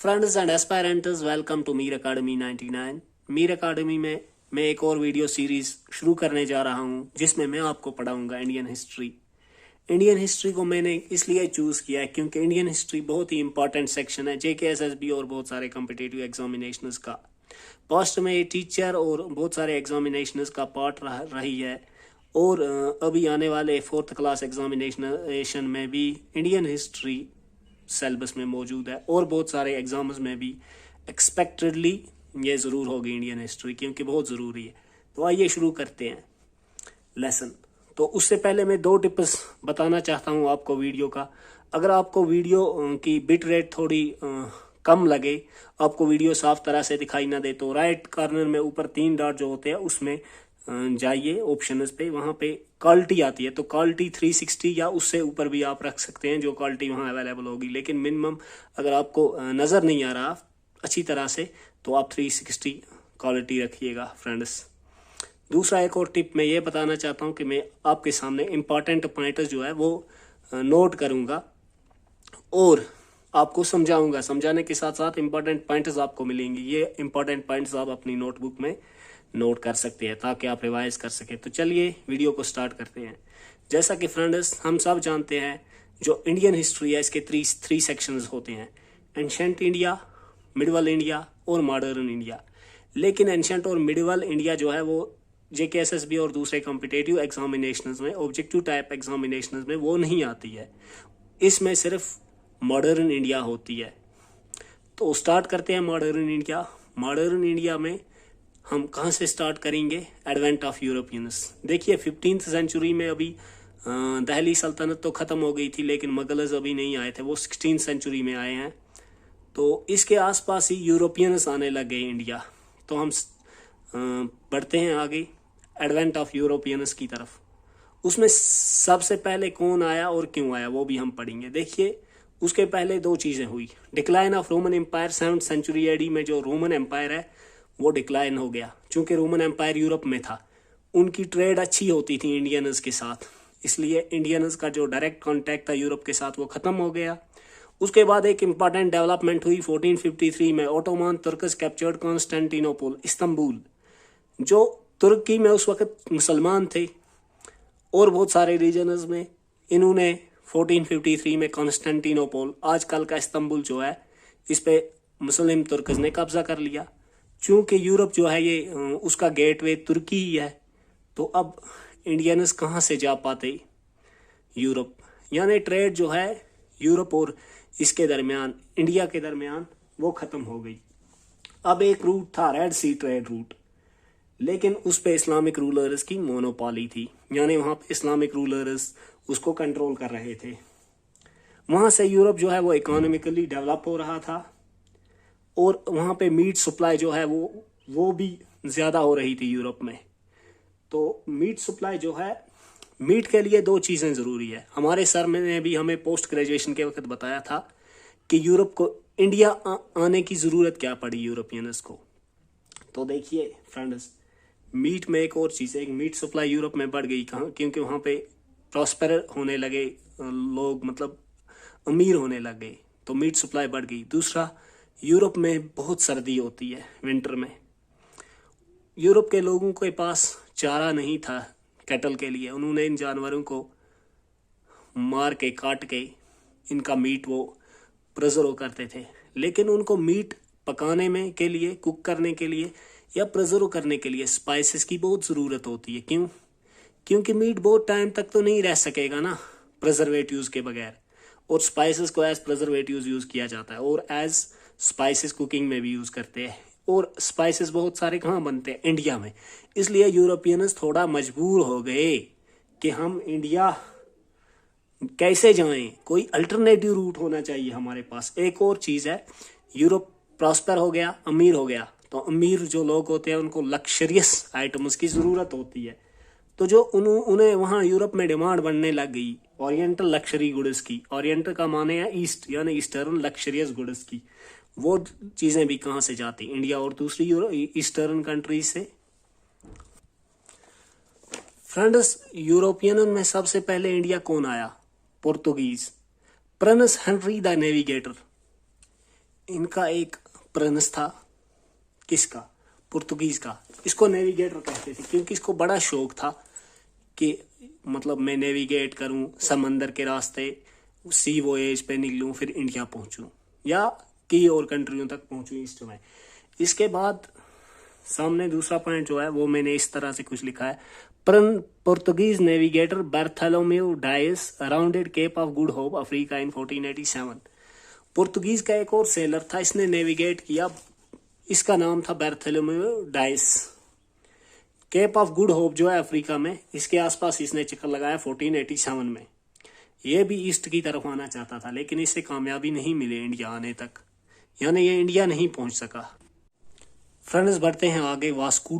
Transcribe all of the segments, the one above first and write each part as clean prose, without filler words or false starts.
Friends and aspirants, welcome to Mir academy 99। Mir academy में मैं एक और वीडियो सीरीज शुरू करने जा रहा हूं जिसमें मैं आपको पढ़ाऊंगा इंडियन हिस्ट्री। इंडियन हिस्ट्री को मैंने इसलिए चूज़ किया है क्योंकि इंडियन हिस्ट्री बहुत ही इंपॉर्टेंट सेक्शन है JKSSB और बहुत सारे कम्पिटिटिव एग्जामिनेशंस का। पास्ट में टीचर और बहुत सारे एग्जामिनेशंस का पार्ट रही है और अभी आने वाले 4th क्लास एग्जामिनेशन में भी इंडियन हिस्ट्री सिलेबस में मौजूद है और बहुत सारे एग्जाम्स में भी एक्सपेक्टेडली ये ज़रूर होगी इंडियन हिस्ट्री क्योंकि बहुत ज़रूरी है। तो आइए शुरू करते हैं लेसन। तो उससे पहले मैं 2 टिप्स बताना चाहता हूँ आपको वीडियो का। अगर आपको वीडियो की बिट रेट थोड़ी कम लगे, आपको वीडियो साफ तरह से दिखाई ना दे, तो राइट कॉर्नर में ऊपर 3 डॉट जो होते हैं उसमें जाइए ऑप्शंस पे, वहाँ पे क्वालिटी आती है तो क्वालिटी 360 या उससे ऊपर भी आप रख सकते हैं जो क्वालिटी वहाँ अवेलेबल होगी। लेकिन मिनिमम अगर आपको नज़र नहीं आ रहा अच्छी तरह से तो आप 360 क्वालिटी रखिएगा फ्रेंड्स। दूसरा एक और टिप मैं ये बताना चाहता हूँ कि मैं आपके सामने इम्पॉर्टेंट पॉइंट्स जो है वो नोट करूँगा और आपको समझाऊंगा। समझाने के साथ साथ इम्पॉर्टेंट पॉइंट्स आपको मिलेंगे। ये इम्पॉर्टेंट पॉइंट्स आप अपनी नोटबुक में नोट कर सकते हैं ताकि आप रिवाइज कर सके। तो चलिए वीडियो को स्टार्ट करते हैं। जैसा कि फ्रेंड्स हम सब जानते हैं जो इंडियन हिस्ट्री है इसके थ्री सेक्शंस होते हैं, एंशंट इंडिया, मिडवल इंडिया और मॉडर्न इंडिया। लेकिन एंशंट और मिडवल इंडिया जो है वो JKSSB और दूसरे कॉम्पिटेटिव एग्जामिनेशंस में, ऑब्जेक्टिव टाइप एग्जामिनेशंस में वो नहीं आती है। इसमें सिर्फ मॉडर्न इंडिया होती है। तो स्टार्ट करते हैं मॉडर्न इंडिया। मॉडर्न इंडिया में हम कहाँ से स्टार्ट करेंगे? Advent of Europeans. देखिए 15th सेंचुरी में अभी दिल्ली सल्तनत तो ख़त्म हो गई थी लेकिन मुगल्स अभी नहीं आए थे, वो 16th सेंचुरी में आए हैं। तो इसके आसपास ही यूरोपियंस आने लग गए इंडिया। तो हम बढ़ते हैं आगे एडवेंट ऑफ यूरोपियंस की तरफ। उसमें सबसे पहले कौन आया और क्यों आया वो भी हम पढ़ेंगे। देखिए उसके पहले 2 चीज़ें हुई। Decline of Roman empire, 7th century AD में जो रोमन एम्पायर है वो डिक्लाइन हो गया। चूंकि रोमन एम्पायर यूरोप में था, उनकी ट्रेड अच्छी होती थी इंडियंस के साथ, इसलिए इंडियंस का जो डायरेक्ट कांटेक्ट था यूरोप के साथ वो ख़त्म हो गया। उसके बाद एक इम्पॉर्टेंट डेवलपमेंट हुई 1453 में। Ottoman Turks captured Constantinople, Istanbul. जो तुर्की में उस वक्त मुसलमान थे और बहुत सारे रीजनस में, इन्होंने 1453 में कॉन्स्टेंटिनोपल, आजकल का इस्तंबुल जो है, इस पे मुस्लिम तुर्कस ने कब्जा कर लिया। चूँकि यूरोप जो है ये उसका गेटवे तुर्की ही है, तो अब इंडियंस कहाँ से जा पाते? यूरोप। यानी ट्रेड जो है यूरोप और इसके दरमियान, इंडिया के दरमियान, वो ख़त्म हो गई। अब एक रूट था रेड सी ट्रेड रूट, लेकिन उस पे इस्लामिक रूलर्स की मोनोपोली थी, यानी वहाँ पे इस्लामिक रूलर्स उसको कंट्रोल कर रहे थे। वहाँ से यूरोप जो है वो इकोनॉमिकली डेवलप हो रहा था और वहाँ पे मीट सप्लाई जो है वो भी ज़्यादा हो रही थी यूरोप में। तो मीट सप्लाई जो है, मीट के लिए 2 चीज़ें ज़रूरी है। हमारे सर ने भी हमें पोस्ट ग्रेजुएशन के वक्त बताया था कि यूरोप को इंडिया आने की ज़रूरत क्या पड़ी यूरोपियंस को। तो देखिए फ्रेंड्स, मीट में एक और चीज़ है, एक मीट सप्लाई यूरोप में बढ़ गई। कहाँ? क्योंकि वहाँ पे प्रॉस्पर होने लगे लोग, मतलब अमीर होने लग गए, तो मीट सप्लाई बढ़ गई। दूसरा, यूरोप में बहुत सर्दी होती है विंटर में। यूरोप के लोगों के पास चारा नहीं था कैटल के लिए, उन्होंने इन जानवरों को मार के, काट के इनका मीट वो प्रिजर्व करते थे। लेकिन उनको मीट पकाने में के लिए, कुक करने के लिए या प्रिजर्व करने के लिए स्पाइसेस की बहुत ज़रूरत होती है। क्यों? क्योंकि मीट बहुत टाइम तक तो नहीं रह सकेगा ना प्रिजर्वेटिव्स के बगैर, और स्पाइसेस को एज प्रिजर्वेटिव्स यूज़ किया जाता है और एज स्पाइसेस कुकिंग में भी यूज़ करते हैं। और स्पाइसेस बहुत सारे कहाँ बनते हैं? इंडिया में। इसलिए यूरोपियंस थोड़ा मजबूर हो गए कि हम इंडिया कैसे जाएं, कोई अल्टरनेटिव रूट होना चाहिए हमारे पास। एक और चीज़ है, यूरोप प्रॉस्पर हो गया, अमीर हो गया, तो अमीर जो लोग होते हैं उनको लक्जरियस आइटम्स की ज़रूरत होती है। तो जो उन्हें वहाँ यूरोप में डिमांड बढ़ने लग गई ओरिएंटल लक्जरी गुड्स की। ओरिएंटल का माने है ईस्ट, यानी ईस्टर्न लक्जरियस गुड्स की। वो चीज़ें भी कहाँ से जाती? इंडिया और दूसरी ईस्टर्न कंट्रीज से। फ्रेंड्स, यूरोपियन में सबसे पहले इंडिया कौन आया? Portuguese. Prince Henry the navigator. इनका एक प्रिंस था, किसका, पुर्तगीज का। इसको नेविगेटर कहते थे क्योंकि इसको बड़ा शौक था कि मतलब मैं नेविगेट करूं समंदर के रास्ते, सी वोएज पे निकलूं, फिर इंडिया पहुंचूं या कई और कंट्रियों तक पहुंचूं ईस्ट में। इसके बाद सामने दूसरा पॉइंट जो है वो मैंने इस तरह से कुछ लिखा है, Portuguese navigator Bartolomeu Dias rounded Cape of Good Hope Africa in 1487। Portuguese का एक और सेलर था, इसने नेविगेट किया, इसका नाम था Bartolomeu Dias. Cape of Good Hope जो है अफ्रीका में, इसके आसपास इसने चक्कर लगाया 1487 में। ये भी ईस्ट की तरफ आना चाहता था लेकिन इसे कामयाबी नहीं मिली इंडिया आने तक, यानी ये इंडिया नहीं पहुंच सका। फ्रेंड्स बढ़ते हैं आगे। वास्को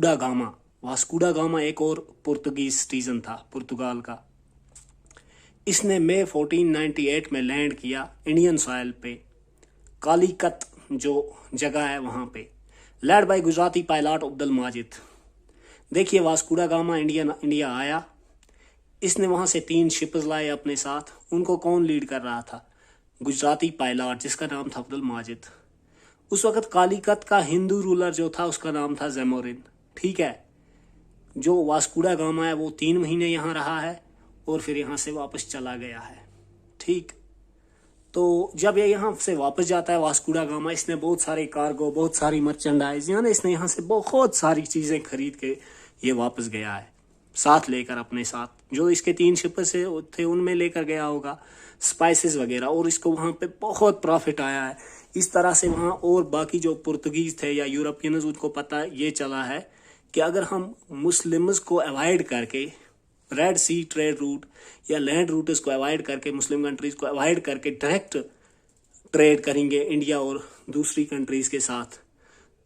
दा गामा एक और पुर्तगीज सिटीजन था, पुर्तगाल का। इसने मई 1498 में लैंड किया इंडियन सॉइल पे, कालीकत जो जगह है वहां पे, led by Gujarati pilot Abdul Majid. देखिए वास्को दा गामा इंडिया आया, इसने वहां से 3 शिप्स लाए अपने साथ। उनको कौन लीड कर रहा था? गुजराती पायलट जिसका नाम था अब्दुल माजिद। उस वक्त कालीकत का हिंदू रूलर जो था उसका नाम था जैमोरिन। ठीक है, जो वास्को दा गामा है वो 3 महीने यहाँ रहा है और फिर यहाँ से वापस चला गया है। ठीक, तो जब ये यहाँ से वापस जाता है वास्को दा गामा, इसने बहुत सारे कार्गो, बहुत सारी मर्चेंडाइज, यानी इसने यहाँ से बहुत सारी चीजें खरीद के ये वापस गया है साथ लेकर अपने साथ। जो इसके 3 शिप से थे उनमें लेकर गया होगा स्पाइसेस वगैरह, और इसको वहां पे बहुत प्रॉफिट आया है। इस तरह से वहां और बाकी जो पुर्तगीज थे या यूरोपियंस उनको पता ये चला है कि अगर हम मुस्लिम्स को अवॉइड करके, रेड सी ट्रेड रूट या लैंड रूट्स को अवॉइड करके, मुस्लिम कंट्रीज को अवॉइड करके डायरेक्ट ट्रेड करेंगे इंडिया और दूसरी कंट्रीज के साथ,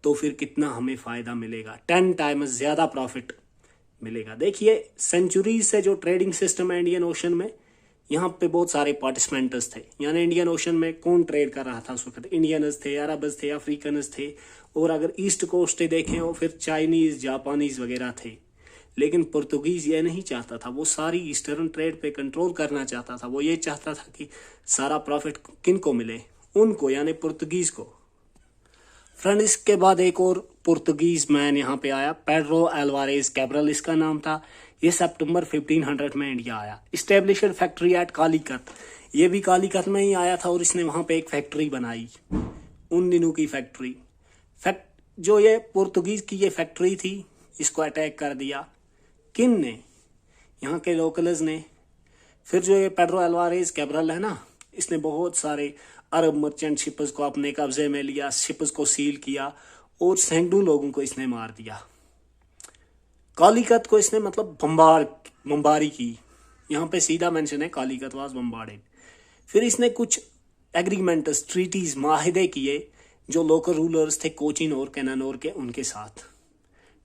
तो फिर कितना हमें फायदा मिलेगा, 10 टाइम्स ज्यादा प्रॉफिट मिलेगा। देखिए सेंचुरीज से जो ट्रेडिंग सिस्टम है इंडियन ओशन में, यहाँ पे बहुत सारे पार्टिसिपेंट्स थे। यानी इंडियन ओशन में कौन ट्रेड कर रहा था उस वक्त? इंडियंस थे, अरब्स थे, अफ्रीकन्स थे, और अगर ईस्ट कोस्ट देखें और फिर चाइनीज, जापानीज वगैरह थे। लेकिन पुर्तगीज ये नहीं चाहता था, वो सारी ईस्टर्न ट्रेड पे कंट्रोल करना चाहता था। वो ये चाहता था कि सारा प्रॉफिट किन को मिले? उनको, यानी पुर्तगीज को। फ्रेंड इसके बाद एक और पुर्तगीज मैन यहाँ पे आया, पेड्रो एल्वारेज कैब्रल इसका नाम था। ये सितंबर 1500 में इंडिया आया। इस्टेब्लिश्ड फैक्ट्री एट कालीकत, ये भी कालीकत में ही आया था और इसने वहां पे एक फैक्ट्री बनाई, उन दिनों की फैक्ट्री। जो ये पुर्तगीज की ये फैक्ट्री थी, इसको अटैक कर दिया। किन ने? यहाँ के लोकल्स ने। फिर जो ये पेड्रो एल्वारेज कैब्रल है ना, इसने बहुत सारे अरब मर्चेंट शिप्स को अपने कब्जे में लिया, शिप्स को सील किया और सैकड़ों लोगों को इसने मार दिया। कालीकत को इसने मतलब बमबारी की। यहाँ पे सीधा मेंशन है कालीकत वाज बम्बार्डेड। फिर इसने कुछ एग्रीमेंट्स, ट्रीटीज, माहिदे किए जो लोकल रूलर्स थे कोचिन और कैनानोर के, उनके साथ।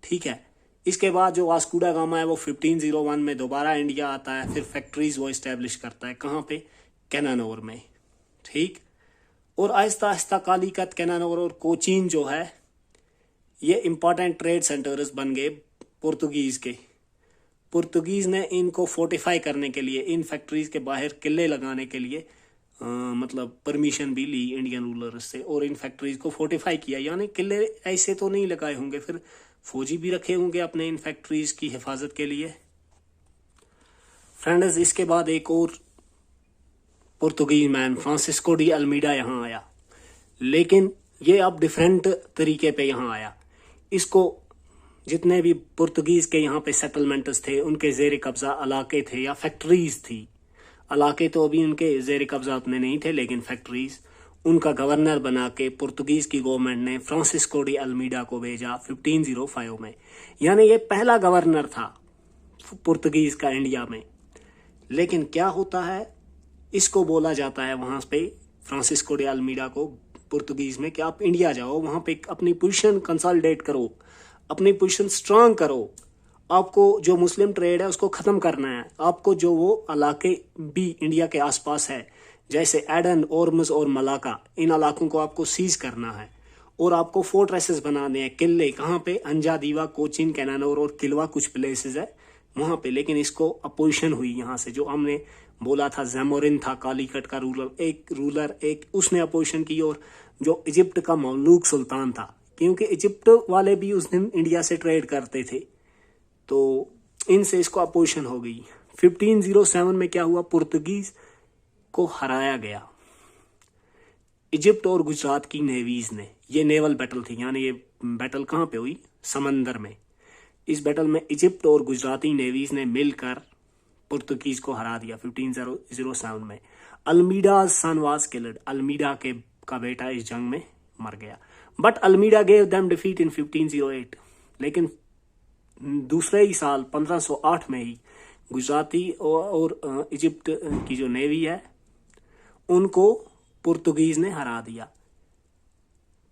ठीक है, इसके बाद जो वास्को दा गामा है वो 1501 में दोबारा इंडिया आता है। फिर फैक्ट्रीज वो इस्टेब्लिश करता है, कहाँ पे? कैनानोर में। ठीक, और आहिस्ता आहिस्ता कालीकत, कैनानोर और कोचीन जो है ये इंपॉर्टेंट ट्रेड सेंटर्स बन गए पुर्तगीज के। पुर्तगीज ने इनको फोर्टिफाई करने के लिए, इन फैक्ट्रीज के बाहर किले लगाने के लिए मतलब परमिशन भी ली इंडियन रूलर्स से, और इन फैक्ट्रीज को फोर्टिफाई किया। यानी किले ऐसे तो नहीं लगाए होंगे, फिर फौजी भी रखे होंगे अपने इन फैक्ट्रीज की हिफाजत के लिए। फ्रेंड्स इसके बाद एक और Portuguese man Francisco de Almeida यहाँ आया, लेकिन ये अब डिफरेंट तरीके पे यहाँ आया। इसको जितने भी पुर्तगीज के यहाँ पे सेटलमेंट्स थे, उनके जेर कब्जा इलाके थे या फैक्ट्रीज थी, इलाके तो अभी उनके जेर कब्जा उतने नहीं थे, लेकिन फैक्ट्रीज, उनका गवर्नर बना के पुर्तगीज की गवर्नमेंट ने फ्रांसिस्को डी अल्मीडा को भेजा 1505 में। यानी ये पहला गवर्नर था पुर्तगीज का इंडिया में। लेकिन क्या होता है, इसको बोला जाता है वहां पे फ्रांसिस्को डी अल्मीडा को पुर्तगीज में कि आप इंडिया जाओ, वहां पे अपनी पोजीशन कंसोलिडेट करो, अपनी पोजीशन स्ट्रांग करो। आपको जो मुस्लिम ट्रेड है उसको खत्म करना है। आपको जो वो इलाके भी इंडिया के आसपास है, जैसे एडन, ओरमुज और मलाका, इन इलाकों को आपको सीज करना है और आपको फोर्ट्रेसेस बनाने हैं, किले। कहाँ पे? अंजा दीवा, कोचिन, कैनानोर और किलवा कुछ प्लेसेस है वहां पे। लेकिन इसको अपोजिशन हुई यहाँ से, जो हमने बोला था जैमोरिन था कालीकट का रूलर, एक उसने अपोजिशन की और जो इजिप्ट का ममलूक सुल्तान था, क्योंकि इजिप्ट वाले भी उस दिन इंडिया से ट्रेड करते थे, तो इनसे इसको अपोजिशन हो गई। 1507 में क्या हुआ, पुर्तगीज को हराया गया इजिप्ट और गुजरात की नेवीज ने। ये नेवल बैटल थी, यानी ये बैटल कहाँ पे हुई, समंदर में। इस बैटल में इजिप्ट और गुजराती नेवीज ने मिलकर पुर्तगीज को हरा दिया 1507 में। Almeida son was killed, Almeida का बेटा इस जंग में मर गया। But Almeida gave them defeat in 1508, लेकिन दूसरे ही साल 1508 में ही गुजराती और इजिप्ट की जो नेवी है उनको पुर्तगीज ने हरा दिया।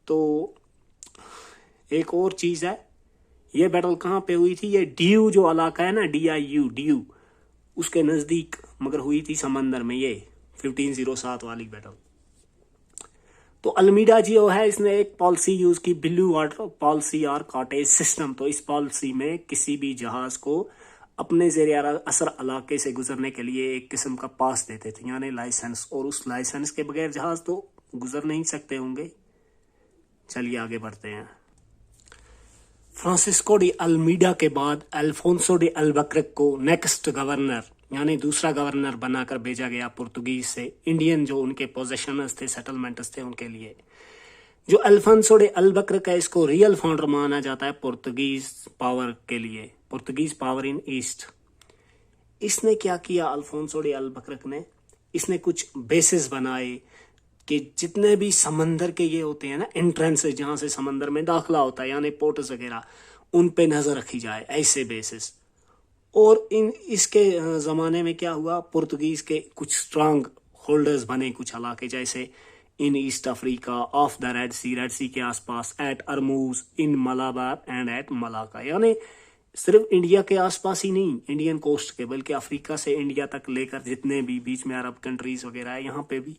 तो एक और चीज है, ये बैटल कहाँ पे हुई थी, ये ड्यू जो इलाका है ना, DIU, ड्यू, उसके नजदीक, मगर हुई थी समंदर में, ये 1507 वाली बैटल। तो अल्मीडा जो है, इसने एक पॉलिसी यूज की, ब्लू वाटर पॉलिसी और कॉटेज सिस्टम। तो इस पॉलिसी में किसी भी जहाज को अपने ज़ेरे असर इलाके से गुजरने के लिए एक किस्म का पास देते थे, यानी लाइसेंस, और उस लाइसेंस के बगैर जहाज तो गुजर नहीं सकते होंगे। चलिए आगे बढ़ते हैं। फ्रांसिस्को डी अल्मीडा के बाद अल्फोंसो डी अल्बुकर्क को नेक्स्ट गवर्नर, यानी दूसरा गवर्नर बनाकर भेजा गया पुर्तगीज से, इंडियन जो उनके पोजेशनर्स थे, सेटलमेंट्स थे, उनके लिए। जो अल्फोंसो डी अल्बुकर्क है, इसको रियल फाउंडर माना जाता है पुर्तगीज पावर के लिए, पुर्तगीज पावर इन ईस्ट। इसने क्या किया, अल्फोंसो डी अल्बुकर्क ने, इसने कुछ बेसिस बनाए कि जितने भी समंदर के ये होते हैं ना, एंट्रेंस जहां से समंदर में दाखिला होता है, यानी पोर्ट्स वगैरह, उन पे नजर रखी जाए, ऐसे बेसिस। और इसके ज़माने में क्या हुआ, पुर्तगीज के कुछ स्ट्रांग होल्डर्स बने कुछ इलाके, जैसे in East Africa, off the Red Sea के आसपास, at Ormuz, in Malabar and at Malacca. यानी सिर्फ इंडिया के आसपास ही नहीं, इंडियन कोस्ट के, बल्कि अफ्रीका से इंडिया तक लेकर जितने भी बीच में अरब कंट्रीज वगैरह है, यहाँ पे भी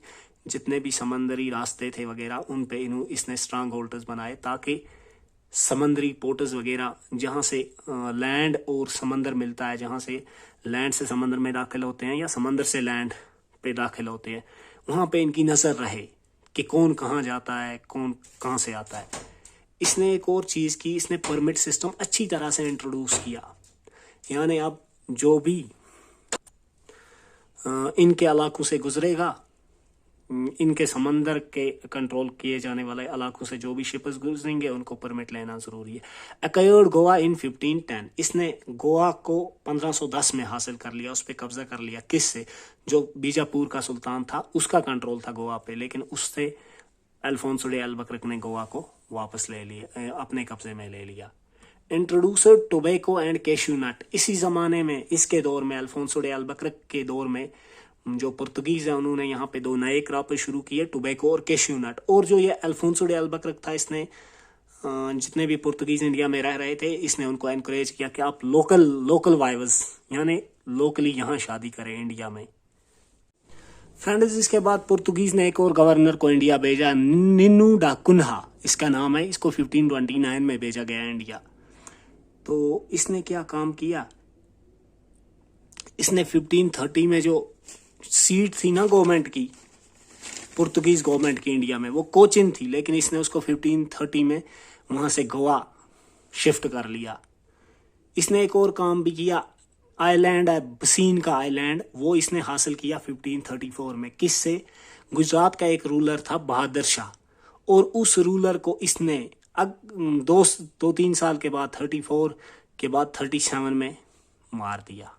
जितने भी समंदरी रास्ते थे वगैरह, उन पे इसने स्ट्रांग होल्डर्स बनाए, ताकि समंदरी पोर्ट्स वगैरह जहाँ से लैंड और समंदर मिलता है, जहाँ से लैंड से समंदर में दाखिल होते हैं या समंदर से लैंड पे दाखिल होते हैं, वहाँ पे इनकी नज़र रहे कि कौन कहाँ जाता है, कौन कहाँ से आता है। इसने एक और चीज़ की, इसने परमिट सिस्टम अच्छी तरह से इंट्रोड्यूस किया, यानी अब जो भी इनके इलाकों से गुजरेगा, इनके समंदर के कंट्रोल किए जाने वाले इलाकों से जो भी शिप्स गुजरेंगे, उनको परमिट लेना जरूरी है। एक्वायर्ड गोवा इन 1510, इसने गोवा को 1510 में हासिल कर लिया, उस पर कब्जा कर लिया। किससे, जो बीजापुर का सुल्तान था, उसका कंट्रोल था गोवा पे, लेकिन उससे अल्फोंसो डी अल्बुकर्क ने गोवा को वापस ले लिया, अपने कब्जे में ले लिया। Introducer tobacco and cashew nut, इसी जमाने में, इसके दौर में, अल्फोंसो डी अल्बुकर्क के दौर में, जो पुर्तगीज है उन्होंने यहाँ पे दो नए क्रॉप शुरू किए, टोबैको और कैश्यू नट। और जो ये अल्फोंसो डी अल्बुकर्क था, इसने जितने भी पुर्तगीज इंडिया में रह रहे थे, इसने उनको एनकरेज किया कि आप लोकल वाइव्स, यानी लोकली यहाँ शादी करें इंडिया में। फ्रेंड्स, इसके बाद पुर्तगीज ने एक और गवर्नर को इंडिया भेजा, निन्नू डा कुन्हा इसका नाम है, इसको 1529 में भेजा गया इंडिया। तो इसने क्या काम किया, इसने 1530 में जो सीट थी ना गवर्नमेंट की, पुर्तगीज गवर्नमेंट की इंडिया में, वो कोचिन थी, लेकिन इसने उसको 1530 में वहां से गोवा शिफ्ट कर लिया। इसने एक और काम भी किया, आइलैंड है बसीन का आइलैंड, वो इसने हासिल किया 1534 में। किससे, गुजरात का एक रूलर था बहादुर शाह, और उस रूलर को इसने दो तीन साल के बाद 34 के बाद 37 में मार दिया।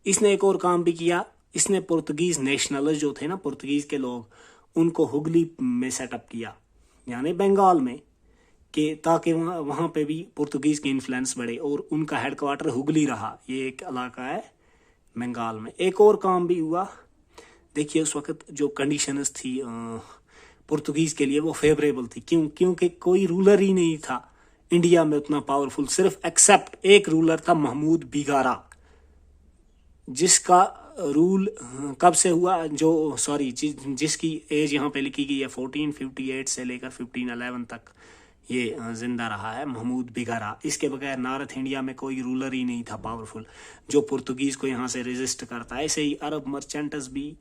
इसने एक और काम भी किया, इसने पुर्तगीज नेशनलिस्ट जो थे ना, पुर्तगीज के लोग, उनको हुगली में सेटअप किया, यानी बंगाल में, कि ताकि वहाँ पे भी पुर्तगीज की इन्फ्लुएंस बढ़े, और उनका हेडक्वार्टर हुगली रहा। ये एक इलाका है बंगाल में। एक और काम भी हुआ, देखिए उस वक्त जो कंडीशंस थी पुर्तगीज के लिए, वो फेवरेबल थी। क्योंकि कोई रूलर ही नहीं था इंडिया में उतना पावरफुल, सिर्फ एक्सेप्ट एक रूलर था, महमूद बिगारा, जिसका रूल कब से हुआ, जिसकी एज यहाँ पे लिखी गई है 1458 से लेकर 1511 तक ये जिंदा रहा है, महमूद बिगारा। इसके बगैर नॉर्थ इंडिया में कोई रूलर ही नहीं था पावरफुल जो पुर्तगीज को यहाँ से रेजिस्ट करता है। ऐसे ही अरब मर्चेंट्स भी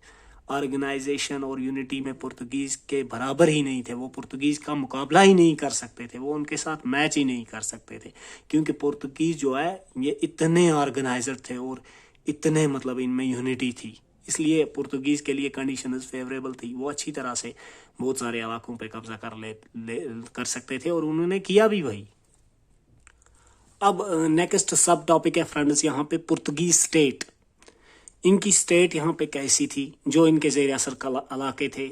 ऑर्गेनाइजेशन और यूनिटी में पुर्तगीज के बराबर ही नहीं थे। वो पुर्तगीज का मुकाबला ही नहीं कर सकते थे, वो उनके साथ मैच ही नहीं कर सकते थे, क्योंकि पुर्तगीज जो है ये इतने ऑर्गेनाइजर थे और इतने मतलब इनमें यूनिटी थी, इसलिए पुर्तगीज के लिए कंडीशंस फेवरेबल थी। वो अच्छी तरह से बहुत सारे इलाकों पे कब्जा कर सकते थे और उन्होंने किया भी वही। अब नेक्स्ट सब टॉपिक है फ्रेंड्स यहाँ पे पुर्तगीज स्टेट। इनकी स्टेट यहाँ पे कैसी थी, जो इनके ज़ेर असर इलाके थे,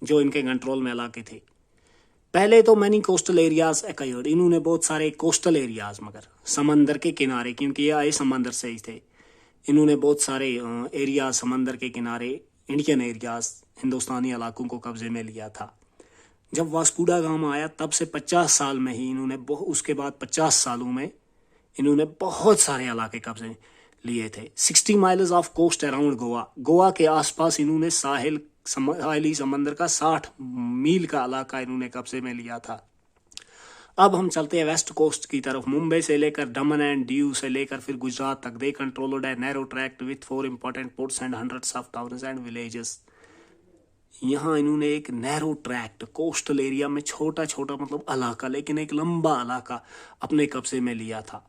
जो इनके कंट्रोल में इलाके थे। पहले तो मैनी कोस्टल एरियाज एक्वायर्ड, इन्होंने बहुत सारे कोस्टल एरियाज, मगर समंदर के किनारे, क्योंकि ये आए समंदर से ही थे, इन्होंने बहुत सारे एरिया समंदर के किनारे इंडियन एरियाज हिंदुस्तानी इलाकों को कब्जे में लिया था। जब वास्को दा गामा आया तब से 50 साल में ही इन्होंने उसके बाद 50 सालों में इन्होंने बहुत सारे इलाके कब्जे लिए थे। 60 miles of coast around Goa, Goa के आसपास इन्होंने साहिली समंदर का 60 मील का इलाका इन्होंने कब्जे में लिया था। अब हम चलते हैं वेस्ट कोस्ट की तरफ। मुंबई से लेकर दमन एंड दीव से लेकर फिर गुजरात तक they controlled a narrow tract with 4 important ports and hundreds of towns and villages. यहाँ इन्होंने एक नैरो ट्रैक्ट कोस्टल एरिया में छोटा छोटा मतलब इलाका, लेकिन एक लंबा इलाका अपने कब्जे में लिया था,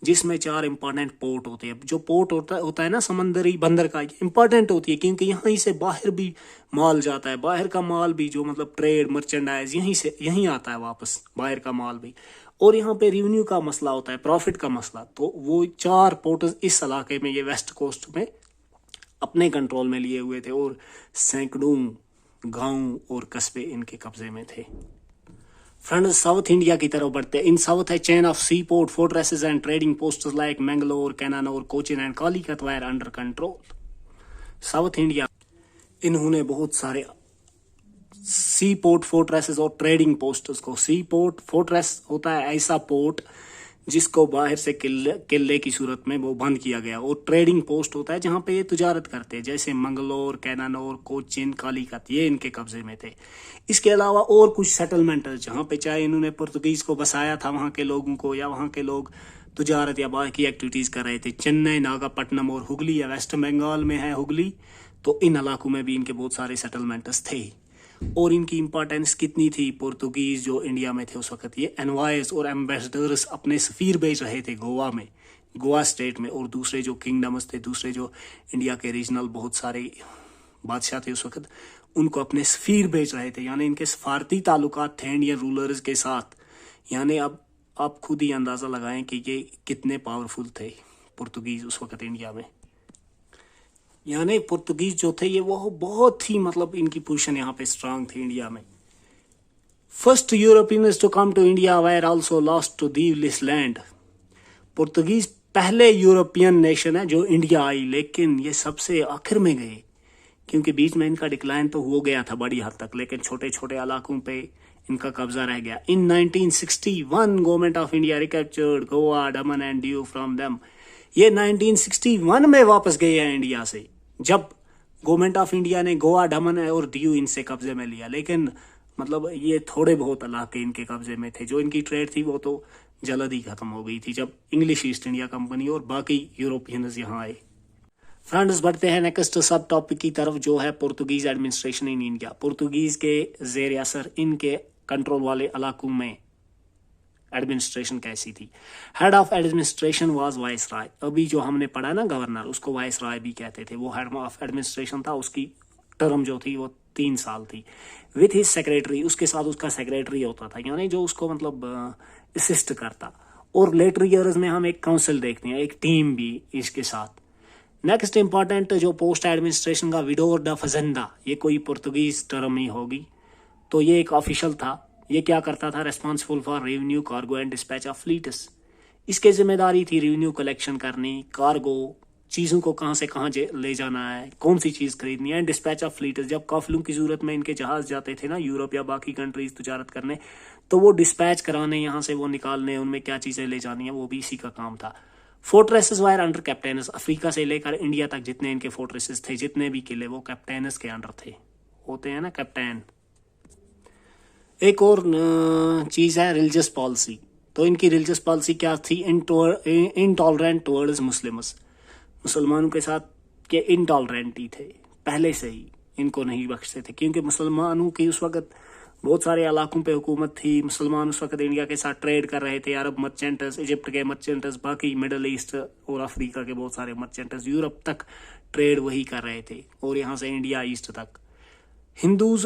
जिसमें 4 इंपॉर्टेंट पोर्ट होते हैं। जो पोर्ट होता है ना समंदरी बंदर का, इंपॉर्टेंट होती है क्योंकि यहाँ से बाहर भी माल जाता है, बाहर का माल भी जो मतलब ट्रेड मर्चेंडाइज यहीं आता है वापस, बाहर का माल भी। और यहाँ पे रेवेन्यू का मसला होता है, प्रॉफिट का मसला। तो वो 4 पोर्ट इस इलाके में, ये वेस्ट कोस्ट में अपने कंट्रोल में लिए हुए थे और सैकड़ों गांव और कस्बे इनके कब्जे में थे। फ्रेंड्स साउथ इंडिया की तरफ बढ़ते हैं। इन साउथ है chain of sea port fortresses and trading posts like Mangalore, Cannanore, Cochin and Calicut were under control. South India इन्होंने बहुत सारे सी पोर्ट फोर्ट्रेसेस और ट्रेडिंग पोस्ट्स को, सी पोर्ट फोर्ट्रेस होता है ऐसा पोर्ट जिसको बाहर से किले की सूरत में वो बंद किया गया, और ट्रेडिंग पोस्ट होता है जहां पे ये तिजारत करते हैं, जैसे मंगलोर, कैनानौर, कोचिन, कालीकट, ये इनके कब्जे में थे। इसके अलावा और कुछ सेटलमेंट जहां पे चाहे इन्होंने पुर्तगीज को बसाया था वहां के लोगों को, या वहां के लोग तिजारत या बाकी एक्टिविटीज कर रहे थे। चेन्नई, नागापट्टनम और हुगली, या वेस्ट बंगाल में है हुगली, तो इन इलाकों में भी इनके बहुत सारे सेटलमेंट्स थे। और इनकी इंपॉर्टेंस कितनी थी, पुर्तगीज जो इंडिया में थे उस वक्त, ये एनवाइज और एम्बेसडर्स अपने सफीर भेज रहे थे गोवा में, गोवा स्टेट में, और दूसरे जो किंगडम्स थे, दूसरे जो इंडिया के रीजनल बहुत सारे बादशाह थे उस वक्त, उनको अपने सफीर भेज रहे थे। यानी इनके सफारती ताल्लुकात थे इंडियन रूलर्स के साथ। यानी अब आप खुद ही अंदाजा लगाएं कि ये कितने पावरफुल थे पुर्तगीज उस वक्त इंडिया में। यानी पुर्तगीज जो थे ये वो बहुत ही मतलब इनकी पोजीशन यहाँ पे स्ट्रांग थी इंडिया में। First Europeans to come to India were also lost to this land. Portuguese पहले यूरोपियन नेशन है जो इंडिया आई, लेकिन ये सबसे आखिर में गए, क्योंकि बीच में इनका डिक्लाइन तो हो गया था बड़ी हद तक, लेकिन छोटे छोटे इलाकों पे इनका कब्जा रह गया। इन 1961 government of India recaptured Goa, Daman and Diu from them. ये 1961 में वापस गए हैं इंडिया से, जब गवर्नमेंट ऑफ इंडिया ने गोवा, दमन और दीव इनसे कब्जे में लिया। लेकिन मतलब ये थोड़े बहुत इलाके इनके कब्जे में थे। जो इनकी ट्रेड थी वो तो जल्द ही खत्म हो गई थी जब इंग्लिश ईस्ट इंडिया कंपनी और बाकी यूरोपियंस यहाँ आए। फ्रेंड्स बढ़ते हैं नेक्स्ट सब टॉपिक की तरफ, जो है Portuguese administration in India. Portuguese के जेर असर इनके कंट्रोल वाले इलाकों में एडमिनिस्ट्रेशन कैसी थी। Head of administration was viceroy. अभी जो हमने पढ़ा ना गवर्नर, उसको वाइसराय भी कहते थे। वो हेड ऑफ एडमिनिस्ट्रेशन था, उसकी टर्म जो थी वो 3 साल थी। विथ हिज सेक्रेटरी, उसके साथ उसका सेक्रेटरी होता था, यानी जो उसको मतलब असिस्ट करता। और लेटर ईयर्स में हम एक काउंसिल देखते हैं, एक टीम भी इसके साथ। नेक्स्ट इंपॉर्टेंट जो पोस्ट एडमिनिस्ट्रेशन का, विडोर द फजेंदा, ये कोई पुर्तगीज टर्म ही होगी। तो ये एक ऑफिशियल था। ये क्या करता था, responsible for revenue, cargo and dispatch of fleets. इसके जिम्मेदारी थी रेवेन्यू कलेक्शन करनी, कार्गो, चीज़ों को कहाँ से कहाँ ले जाना है, कौन सी चीज़ खरीदनी है, डिस्पैच ऑफ फ्लीट्स। जब काफिलों की जरूरत में इनके जहाज जाते थे ना यूरोप या बाकी कंट्रीज तिजारत करने, तो वो डिस्पैच कराने, यहाँ से वो निकालने, उनमें क्या चीज़ें ले जानी है, वो भी इसी का काम था। Fortresses were under captains. Africa से लेकर इंडिया तक जितने इनके फोर्ट्रेसेस थे, जितने भी किले, वो कैप्टेनस के अंडर थे, होते हैं ना कैप्टन। एक और चीज़ है रिलीजियस पॉलिसी। तो इनकी रिलीजियस पॉलिसी क्या थी, इनटॉलरेंट टुवर्ड्स मुस्लिम्स। मुसलमानों के साथ के इनटॉलरेंट ही थे पहले से ही, इनको नहीं बख्शते थे, क्योंकि मुसलमानों की उस वक्त बहुत सारे इलाकों पे हुकूमत थी। मुसलमान उस वक्त इंडिया के साथ ट्रेड कर रहे थे। अरब मर्चेंट्स, इजिप्ट के मर्चेंट्स, बाकी मिडल ईस्ट और अफ्रीका के बहुत सारे मर्चेंट्स यूरोप तक ट्रेड वही कर रहे थे, और यहाँ से इंडिया ईस्ट तक। हिंदूज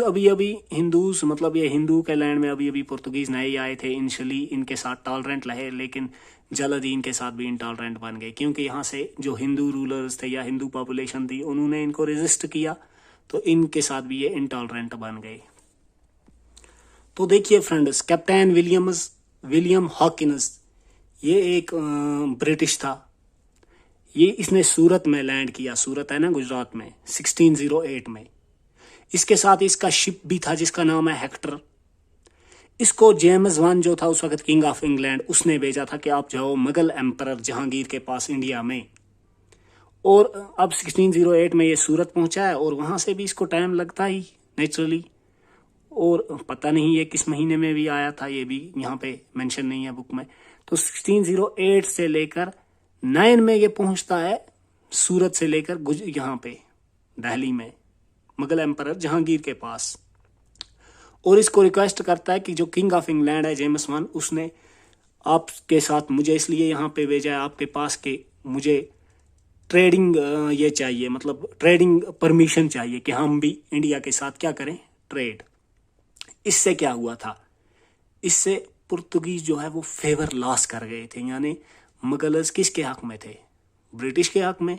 हिंदूज मतलब ये हिंदू के लैंड में अभी पुर्तगीज नए आए थे। इनिशियली इनके साथ टॉलरेंट रहे, लेकिन जल्द ही इनके साथ भी इनटॉलरेंट बन गए, क्योंकि यहाँ से जो हिंदू रूलर्स थे या हिंदू पॉपुलेशन थी उन्होंने इनको रेजिस्ट किया, तो इनके साथ भी ये इनटॉलरेंट बन गए। तो देखिए फ्रेंड्स, कैप्टन विलियम हॉकिंस, ये एक ब्रिटिश था। इसने सूरत में लैंड किया, सूरत है ना गुजरात में, 1608 में। इसके साथ इसका शिप भी था जिसका नाम है हेक्टर। इसको जेम्स वन जो था उस वक्त किंग ऑफ इंग्लैंड, उसने भेजा था कि आप जाओ मुगल एम्परर जहांगीर के पास इंडिया में। और अब 1608 में ये सूरत पहुंचा है, और वहां से भी इसको टाइम लगता ही नेचुरली। और पता नहीं ये किस महीने में भी आया था, ये भी यहाँ पे मेंशन नहीं है बुक में। तो 1608 से लेकर 9 में ये पहुंचता है सूरत से लेकर यहाँ पे दिल्ली में मुगल एम्परर जहांगीर के पास। और इसको रिक्वेस्ट करता है कि जो किंग ऑफ इंग्लैंड है जेम्स वन, उसने आपके साथ मुझे इसलिए यहाँ पे भेजा है आपके पास कि मुझे ट्रेडिंग ये चाहिए, मतलब ट्रेडिंग परमिशन चाहिए कि हम भी इंडिया के साथ क्या करें, ट्रेड। इससे क्या हुआ था, इससे पुर्तगीज जो है वो फेवर लॉस कर गए थे, यानी मुगल्स किसके हक में थे, ब्रिटिश के हक में।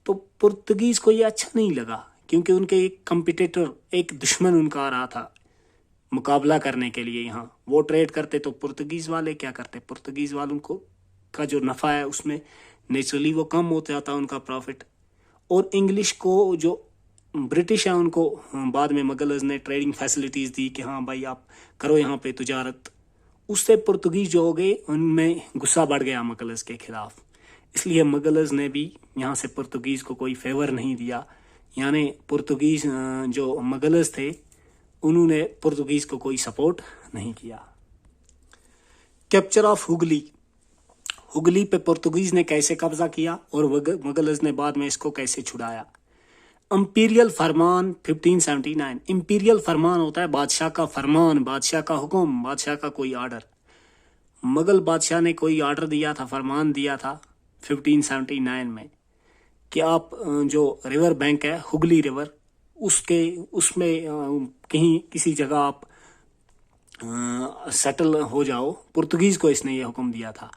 तो पुर्तगीज को ये अच्छा नहीं लगा, क्योंकि उनके एक कंपिटिटर, एक दुश्मन उनका आ रहा था मुकाबला करने के लिए। यहाँ वो ट्रेड करते तो पुर्तगीज वाले क्या करते, पुर्तगीज वालों को का जो नफा है उसमें नेचुरली वो कम हो जाता उनका प्रॉफिट। और इंग्लिश को जो ब्रिटिश है उनको बाद में मुगल्स ने ट्रेडिंग फैसिलिटीज दी कि हाँ भाई आप करो यहाँ पे तजारत। उससे पुर्तगीज जो हो गए उनमें गुस्सा बढ़ गया मुगल्स के खिलाफ, इसलिए मुगल्स ने भी यहाँ से पुर्तगीज को कोई फेवर नहीं दिया। यानी पुर्तगीज जो मुगल्स थे उन्होंने पुर्तगीज को कोई सपोर्ट नहीं किया। कैप्चर ऑफ हुगली, हुगली पे पुर्तगीज ने कैसे कब्जा किया और मुगल्स ने बाद में इसको कैसे छुड़ाया। इंपीरियल फरमान 1579, इंपीरियल फरमान होता है बादशाह का फरमान, बादशाह का हुक्म, बादशाह का कोई आर्डर। मुगल बादशाह ने कोई आर्डर दिया था, फरमान दिया था 1579 में कि आप जो रिवर बैंक है हुगली रिवर, उसमें कहीं किसी जगह आप सेटल हो जाओ। पुर्तगीज को इसने ये हुक्म दिया था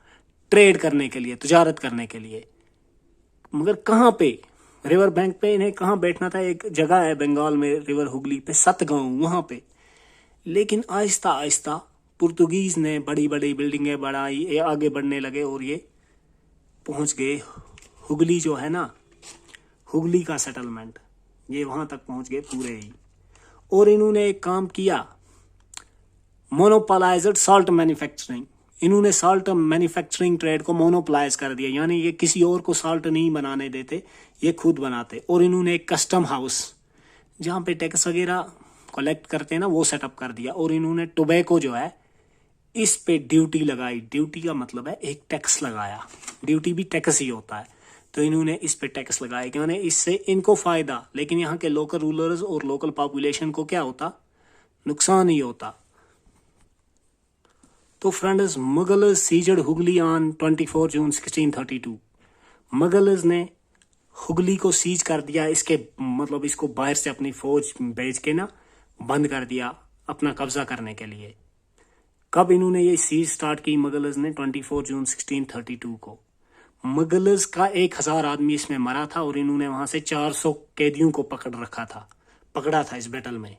ट्रेड करने के लिए, तजारत करने के लिए। मगर कहाँ पे, रिवर बैंक पे इन्हें कहाँ बैठना था, एक जगह है बंगाल में रिवर हुगली पे, सतगांव, वहां पे। लेकिन आहिस्ता आहिस्ता पुर्तगीज ने बड़ी बड़ी बिल्डिंगें बढ़ाई, आगे बढ़ने लगे और ये पहुंच गए हुगली जो है ना, हुगली का सेटलमेंट, ये वहां तक पहुंच गए पूरे ही। और इन्होंने एक काम किया, मोनोपोलाइज्ड सॉल्ट मैन्युफैक्चरिंग। इन्होंने सॉल्ट मैन्युफैक्चरिंग ट्रेड को मोनोपोलाइज कर दिया, यानी ये किसी और को सॉल्ट नहीं बनाने देते, ये खुद बनाते। और इन्होंने एक कस्टम हाउस जहाँ पे टैक्स वगैरह कलेक्ट करते हैं ना, वो सेटअप कर दिया। और इन्होंने टोबैको जो है इस पे ड्यूटी लगाई। ड्यूटी का मतलब है एक टैक्स लगाया, ड्यूटी भी टैक्स ही होता है। तो इन्होंने इस पे टैक्स लगाया, क्योंकि इससे इनको फायदा, लेकिन यहाँ के लोकल रूलर्स और लोकल पॉपुलेशन को क्या होता, नुकसान ही होता। तो friends, Mughals seized Hooghly on 24 June 1632। Mughals ने हुगली को सीज कर दिया, इसके मतलब इसको बाहर से अपनी फौज भेज के ना बंद कर दिया अपना कब्जा करने के लिए। कब इन्होंने ये सीज स्टार्ट की मुगल्स ने, 24 जून 1632 को। मुगल्स का 1000 आदमी इसमें मरा था और इन्होंने वहां से 400 कैदियों को पकड़ा था इस बैटल में।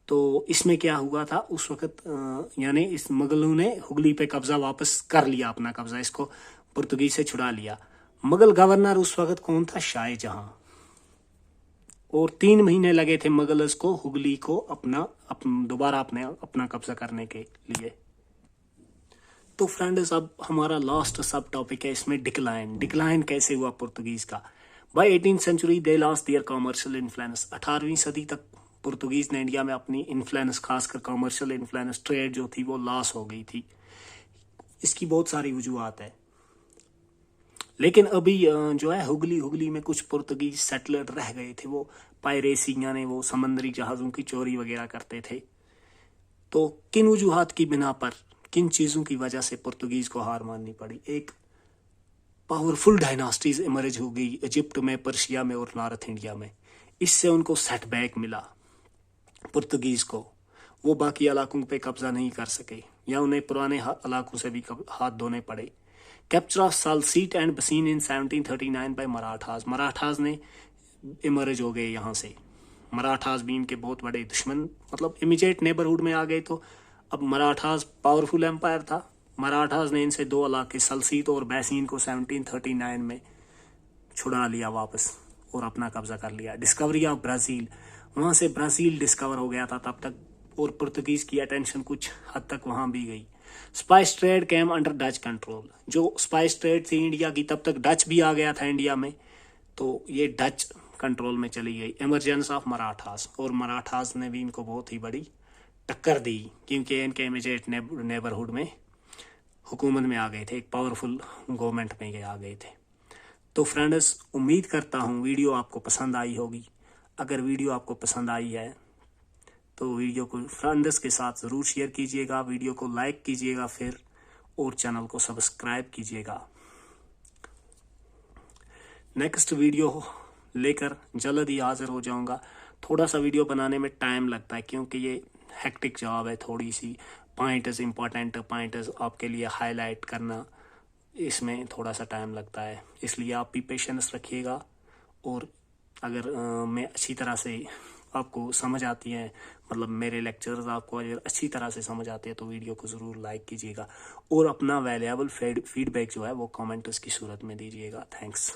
तो इसमें क्या हुआ था उस वक्त, यानी इस मुगलों ने हुगली पे कब्जा वापस कर लिया, अपना कब्जा इसको पुर्तगीज से छुड़ा लिया। मुगल गवर्नर उस वक्त कौन था, शाहजहां। और 3 महीने लगे थे मुगल्स को हुगली को दोबारा अपना कब्जा करने के लिए। तो फ्रेंड्स, अब हमारा लास्ट सब टॉपिक है इसमें डिक्लाइन कैसे हुआ पुर्तगीज का। By 18th century they lost their commercial influence. 18वीं सदी तक पुर्तगीज ने इंडिया में अपनी इन्फ्लुएंस, खासकर कॉमर्शियल इन्फ्लुएंस, ट्रेड जो थी वो लॉस हो गई थी। इसकी बहुत सारी वजूहत है। लेकिन अभी जो है हुगली में कुछ पुर्तगीज सेटलर रह गए थे, वो पायरेसी यानी वो समुद्री जहाज़ों की चोरी वगैरह करते थे। तो किन वजूहात की बिना पर, किन चीज़ों की वजह से पुर्तगीज को हार माननी पड़ी? एक पावरफुल डायनास्टीज इमर्ज हो गई इजिप्ट में, पर्शिया में और नॉर्थ इंडिया में। इससे उनको सेटबैक मिला पुर्तगीज को, वो बाकी इलाकों पे कब्जा नहीं कर सके या उन्हें पुराने इलाकों से भी हाथ धोने पड़े। कैप्चर ऑफ सालसीट एंड बसीन इन 1739 बाय मराठास, मराठास ने इमर्ज हो गए यहाँ से। मराठास भी इनके बहुत बड़े दुश्मन, मतलब इमीडिएट नेबरहुड में आ गए। तो अब मराठास पावरफुल एम्पायर था, मराठास ने इनसे 2 इलाके सलसीत और बैसीन को 1739 में छुड़ा लिया वापस और अपना कब्जा कर लिया। डिस्कवरी ऑफ ब्राज़ील, वहाँ से ब्राज़ील डिस्कवर हो गया था तब तक, और पुर्तगीज की अटेंशन कुछ हद तक वहाँ भी गई। Spice trade came under Dutch control, जो स्पाइस ट्रेड थी इंडिया की, तब तक डच भी आ गया था इंडिया में, तो ये डच कंट्रोल में चली गई। इमरजेंस ऑफ मराठास, और मराठास ने भी इनको बहुत ही बड़ी टक्कर दी क्योंकि इनके इमीडिएट नेबरहुड में हुकूमत में आ गए थे, एक पावरफुल गवर्नमेंट में आ गए थे। तो फ्रेंड्स, उम्मीद करता हूँ वीडियो आपको पसंद आई होगी। अगर वीडियो आपको पसंद आई है तो वीडियो को फ्रेंड्स के साथ ज़रूर शेयर कीजिएगा, वीडियो को लाइक कीजिएगा फिर, और चैनल को सब्सक्राइब कीजिएगा। नेक्स्ट वीडियो लेकर जल्द ही हाजिर हो जाऊंगा। थोड़ा सा वीडियो बनाने में टाइम लगता है क्योंकि ये हेक्टिक जॉब है, थोड़ी सी पॉइंट्स इंपॉर्टेंट पॉइंट्स आपके लिए हाईलाइट करना, इसमें थोड़ा सा टाइम लगता है, इसलिए आप भी पेशेंस रखिएगा। और अगर मैं अच्छी तरह से आपको समझ आती है, मतलब मेरे लेक्चर्स आपको अगर अच्छी तरह से समझ आते हैं तो वीडियो को ज़रूर लाइक कीजिएगा और अपना वैल्यूएबल फीडबैक जो है वो कमेंट्स की सूरत में दीजिएगा। थैंक्स।